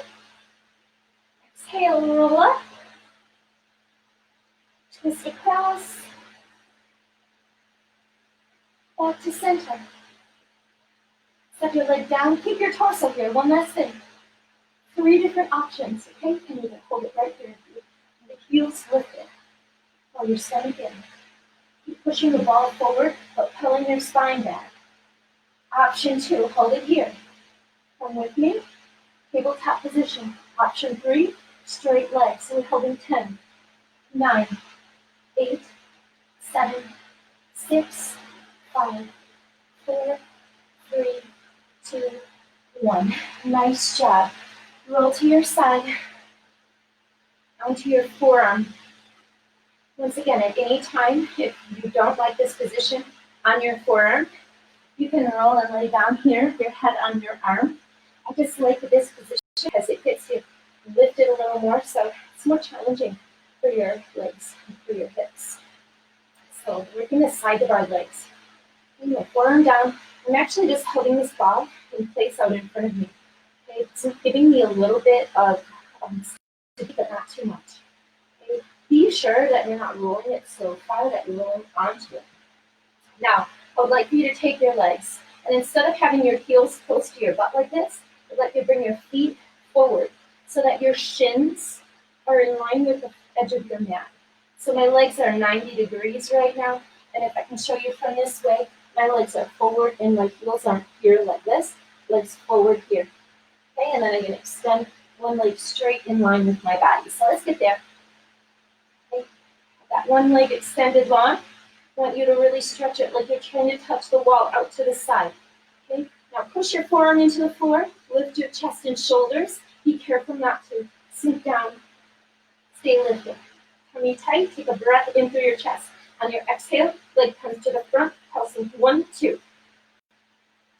Exhale, roll up. Twist across, back to center. Step your leg down, keep your torso here. One last thing. 3 different options, okay? And you can hold it right here. The heels lifted while you're stomach in. Keep pushing the ball forward, but pulling your spine back. Option 2, hold it here. Come with me. Tabletop position. Option 3, straight legs. So we're holding 10, 9, 8, 7, 6, 5, 4, 3, 2, 1. Nice job. Roll to your side, onto your forearm. Once again, at any time, if you don't like this position on your forearm, you can roll and lay down here, your head on your arm. I just like this position because it gets you lifted a little more, so it's more challenging for your legs and for your hips. So working the side of our legs. Bring my forearm down. I'm actually just holding this ball in place out in front of me. Okay, it's giving me a little bit of stiffness, but not too much. Okay, be sure that you're not rolling it so far that you're rolling onto it. Now, I would like for you to take your legs, and instead of having your heels close to your butt like this, I'd like you to bring your feet forward so that your shins are in line with the edge of your mat. So my legs are 90 degrees right now, and if I can show you from this way, my legs are forward and my heels aren't here like this, legs forward here. Okay, and then I'm going to extend one leg straight in line with my body. So let's get there. Okay, that one leg extended long. I want you to really stretch it like you're trying to touch the wall out to the side. Okay, now push your forearm into the floor, lift your chest and shoulders. Be careful not to sink down. Stay lifted. Tummy tight, take a breath in through your chest. On your exhale, leg comes to the front, pulsing 1, 2.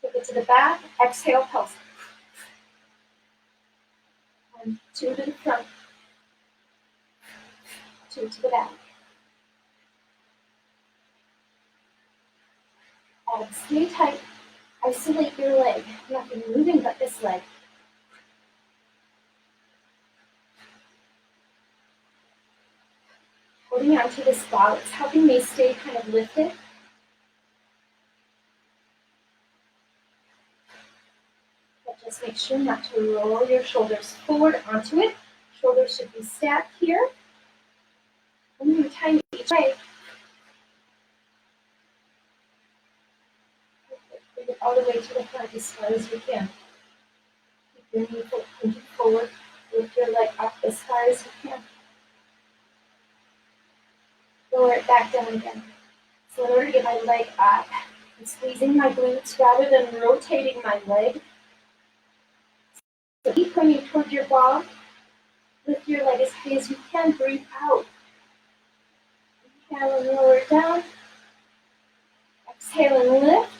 Take it to the back, exhale, pulse. 1, 2 to the front, 2 to the back. Abs stay tight. Isolate your leg. Nothing moving but this leg. Holding on to this ball, it's helping me stay kind of lifted. But just make sure not to roll your shoulders forward onto it. Shoulders should be stacked here. One more time each way. Bring it all the way to the front as far as you can. Keep your knee pointed forward. Lift your leg up as far as you can. Lower it back down again. So in order to get my leg up, I'm squeezing my glutes rather than rotating my leg. So keep pointing toward your ball. Lift your leg as high as you can. Breathe out. Inhale and lower it down. Exhale and lift.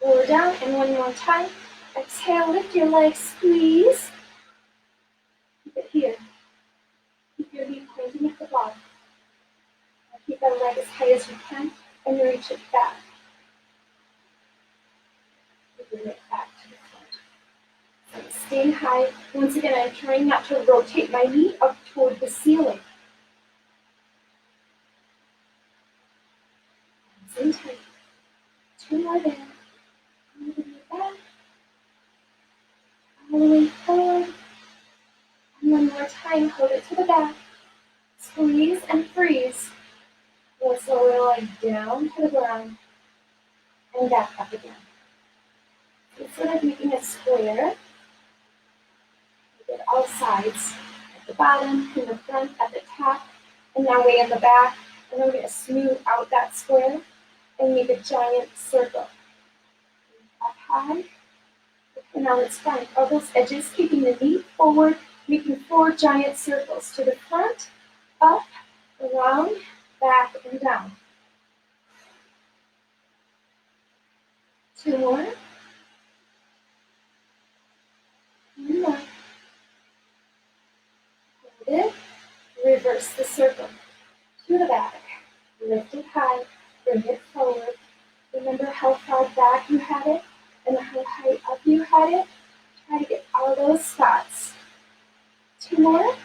Lower down, and one more time. Exhale, lift your leg, squeeze. Keep it here. Keep your knee pointing at the ball. Keep that leg as high as you can, and reach it back. Bring it back to the front. So staying high. Once again, I'm trying not to rotate my knee up toward the ceiling. Same time. 2 more there. Moving it back. All the way forward. And one more time, hold it to the back. Squeeze and freeze. Let's lower the leg down to the ground and back up again. Instead of making a square, we did all sides. At the bottom, in the front, at the top, and now way in the back. And then we're going to smooth out that square and make a giant circle. Up high. And now let's find all those edges, keeping the knee forward, making 4 giant circles to the front, up, around, back, and down. 2 more. 1 more. Hold it. Reverse the circle. To the back. Lift it high. Bring it forward. Remember how far back you had it and how high up you had it. Try to get all those spots. 2 more.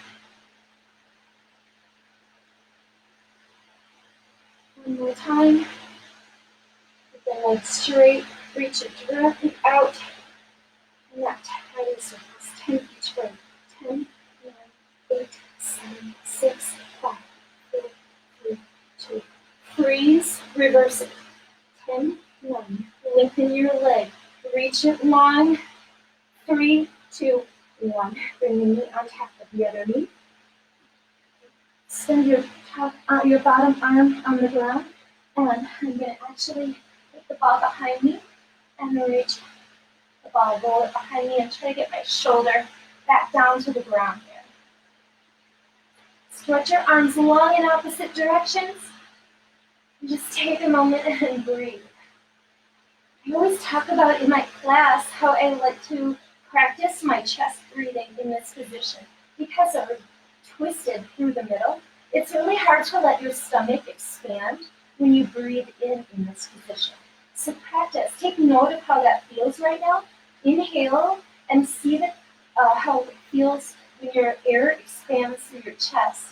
One more time. Keep the leg straight. Reach it directly out. And that tiny circles. 10 each way. 10, 9, 8, 7, 6, 5, 4, 3, 2. Freeze. Reverse it. 10, 9. Lengthen your leg. Reach it long. 3, 2, 1. Bring the knee on top of the other knee. Extend your bottom arm on the ground. And I'm going to actually put the ball behind me and reach the ball, roll it behind me, and try to get my shoulder back down to the ground here. Stretch your arms long in opposite directions. And just take a moment and breathe. I always talk about in my class how I like to practice my chest breathing in this position because of twisted through the middle. It's really hard to let your stomach expand when you breathe in this position. So practice. Take note of how that feels right now. Inhale and see how it feels when your air expands through your chest.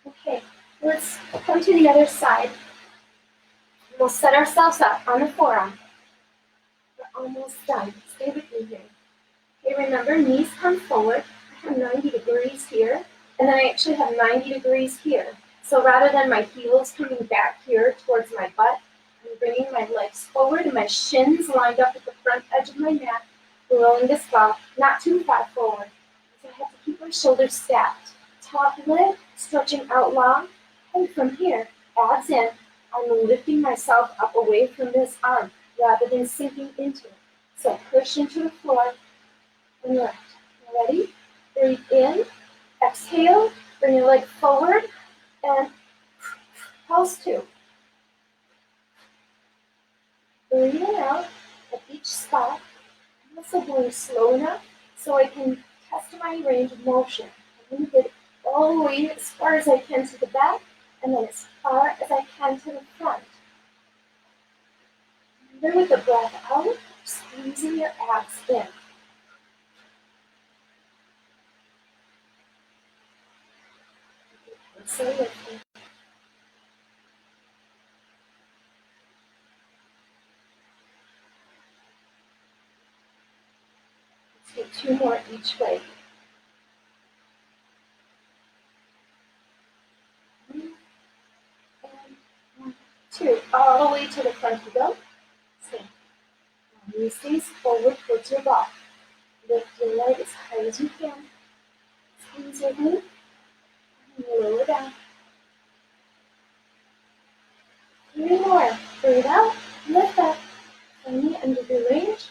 Okay, let's come to the other side. We'll set ourselves up on the forearm. We're almost done. Stay with me here. Okay, remember, knees come forward. I have 90 degrees here, and then I actually have 90 degrees here. So rather than my heels coming back here towards my butt, I'm bringing my legs forward and my shins lined up at the front edge of my mat, rolling this ball not too far forward. So I have to keep my shoulders stacked. Top lip, stretching out long, and from here, abs in, I'm lifting myself up away from this arm rather than sinking into it. So push into the floor and left. Ready? Breathe in, exhale, bring your leg forward, and pulse 2. Breathing out at each spot. I'm also going slow enough so I can test my range of motion. I'm going to get all the way as far as I can to the back, and then as far as I can to the front. Remember, with the breath out, squeezing your abs in. So lifting. 2 more each way. 1 and 1, 2. All the way to the front you go. Stand. Now knee stays forward towards your ball. Lift your leg as high as you can. Squeeze your glute and lower down. 3 more. Breathe out. Lift up. Knee under the range.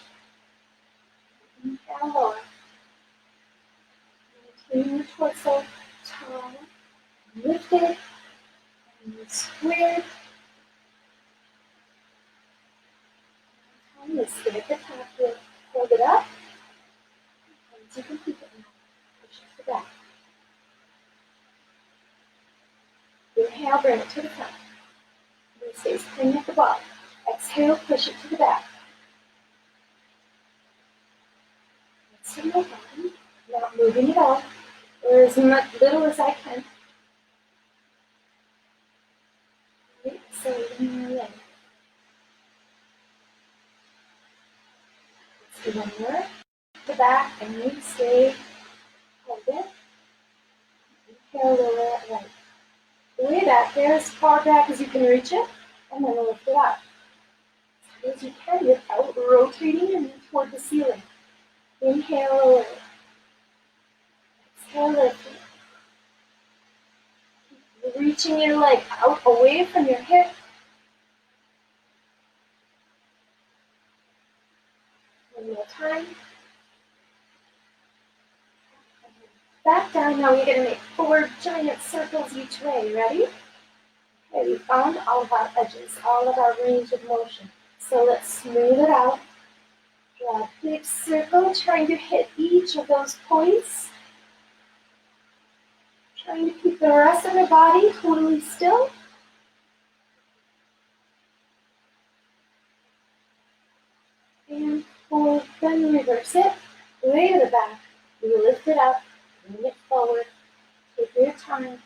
Inhale, lower. Maintain your torso tall. Lift it. And square. And stay at the top here. Hold it up. And you can keep it now. Push it to the back. Inhale, bring it to the front. Knee stays clean at the bottom. Exhale, push it to the back. Exhale, bottom. Not moving at all, or as little as I can. Right, so lean your leg. Let's do one more. The back and knee stay. Hold it. Inhale, lower it right. Way back there, as far back as you can reach it, and then lift it up. As high as you can without rotating your knee toward the ceiling. Inhale, lower it. Exhale, lift it. Keep reaching your leg out away from your hip. One more time. Back down. Now we're going to make 4 giant circles each way. Ready? Okay, we found all of our edges, all of our range of motion. So let's smooth it out. Draw a big circle, trying to hit each of those points. Trying to keep the rest of the body totally still. And hold, then reverse it. Way to the back. We lift it up, bring it forward Take your time.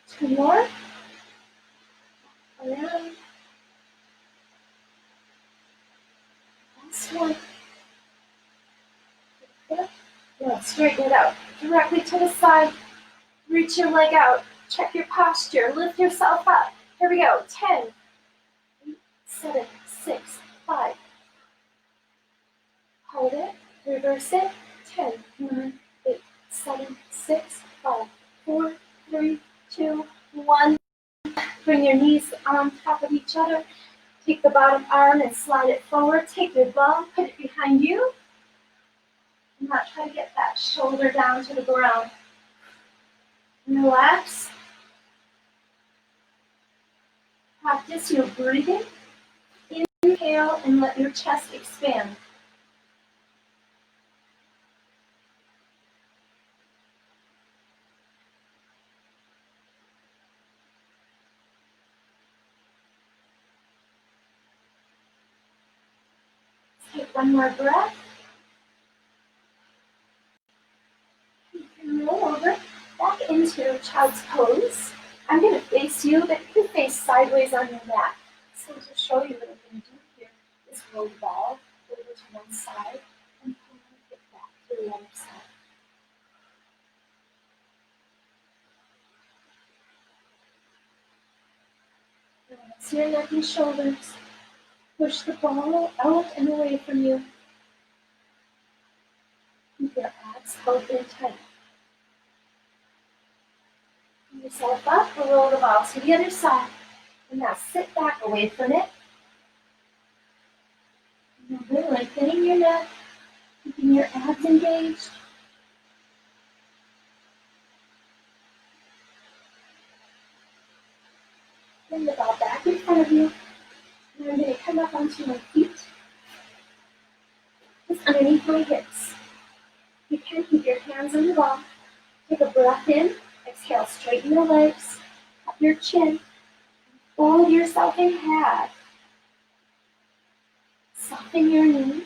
2 more. Around. Last one. Now straighten it out. Directly to the side. Reach your leg out. Check your posture. Lift yourself up. Here we go. 10, 8, 7, 6, 5. Hold it. Reverse it. 10, 9, 8, 7, 6, 5, 4, 3, 2, 1. Bring your knees on top of each other. Take the bottom arm and slide it forward. Take your ball, put it behind you. And now try to get that shoulder down to the ground. Relax. Practice your breathing. Inhale and let your chest expand. Take one more breath. You can roll over back into child's pose. I'm going to face you, but you can face sideways on your mat. So to show you what I'm going to do here is roll the ball over to one side and pull it back to the other side. Relax your neck and shoulders. Push the ball out and away from you. Keep your abs healthy and tight. Pull yourself up and roll the ball to the other side. And now sit back away from it. Remember, lengthening your neck, keeping your abs engaged. Bring the ball back in front of you. And I'm going to come up onto my feet. Just underneath my hips. You can keep your hands on the ball. Take a breath in. Exhale, straighten your legs. Up your chin. Fold yourself in half. Soften your knees.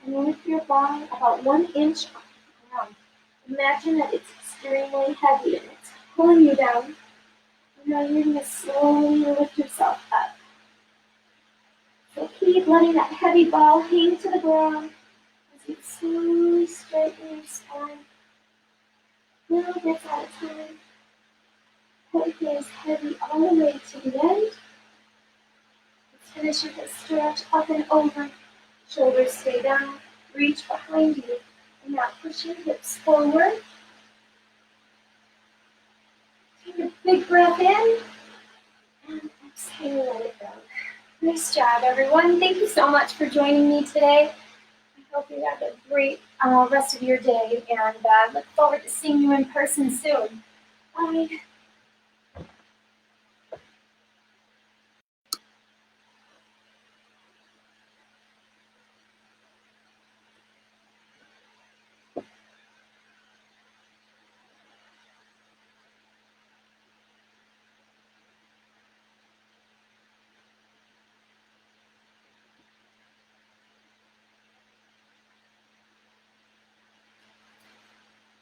And lift your ball about 1 inch off the ground. Imagine that it's extremely heavy and it's pulling you down. And now you're going to slowly lift yourself up. So keep letting that heavy ball hang to the ground as you slowly straighten your spine. Little bits at a time. Hold things heavy all the way to the end. Let's finish with a stretch up and over. Shoulders stay down. Reach behind you. And now push your hips forward. Take a big breath in. And exhale, let it go. Nice job, everyone. Thank you so much for joining me today. I hope you have a great rest of your day and look forward to seeing you in person soon. Bye.